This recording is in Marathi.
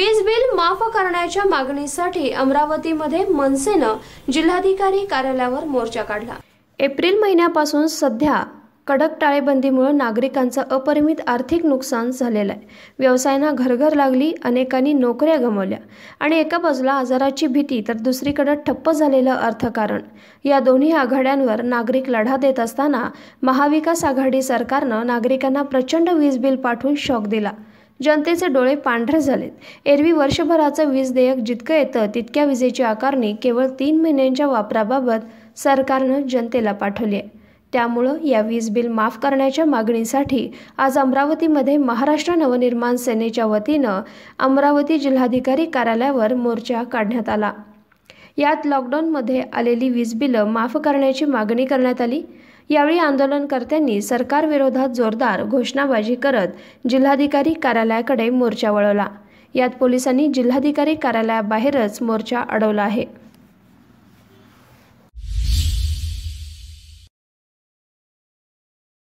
वीज बिल माफ करण्याच्या मागणीसाठी अमरावतीमध्ये मनसेनं जिल्हाधिकारी कार्यालयावर मोर्चा काढला। एप्रिल महिन्यापासून सध्या कडक टाळेबंदीमुळे नागरिकांचं अपरिमित आर्थिक नुकसान झालेलं आहे। व्यवसायांना घरघर लागली, अनेकांनी नोकऱ्या गमावल्या आणि एका बाजूला आजाराची भीती तर दुसरीकडे ठप्प झालेलं अर्थकारण, या दोन्ही आघाड्यांवर नागरिक लढा देत असताना महाविकास आघाडी सरकारनं नागरिकांना प्रचंड वीज बिल पाठवून शॉक दिला। जनतेचे डोळे पांढरे झालेत। एरवी वर्षभराचं वीज देयक जितकं येतं तितक्या विजेची आकारणी केवळ 3 महिन्यांच्या वापराबाबत सरकारनं जनतेला पाठवली आहे। त्यामुळं या वीज बिल माफ करण्याच्या मागणीसाठी आज अमरावतीमध्ये महाराष्ट्र नवनिर्माण सेनेच्या वतीनं अमरावती जिल्हाधिकारी कार्यालयावर मोर्चा काढण्यात आला। यात लॉकडाऊनमध्ये आलेली वीज बिलं माफ करण्याची मागणी करण्यात आली। यावेळी आंदोलनकर्त्यांनी सरकारविरोधात जोरदार घोषणाबाजी करत जिल्हाधिकारी कार्यालयाकडे मोर्चा वळवला। यात पोलिसांनी जिल्हाधिकारी कार्यालयाबाहेरच मोर्चा अडवला आहे।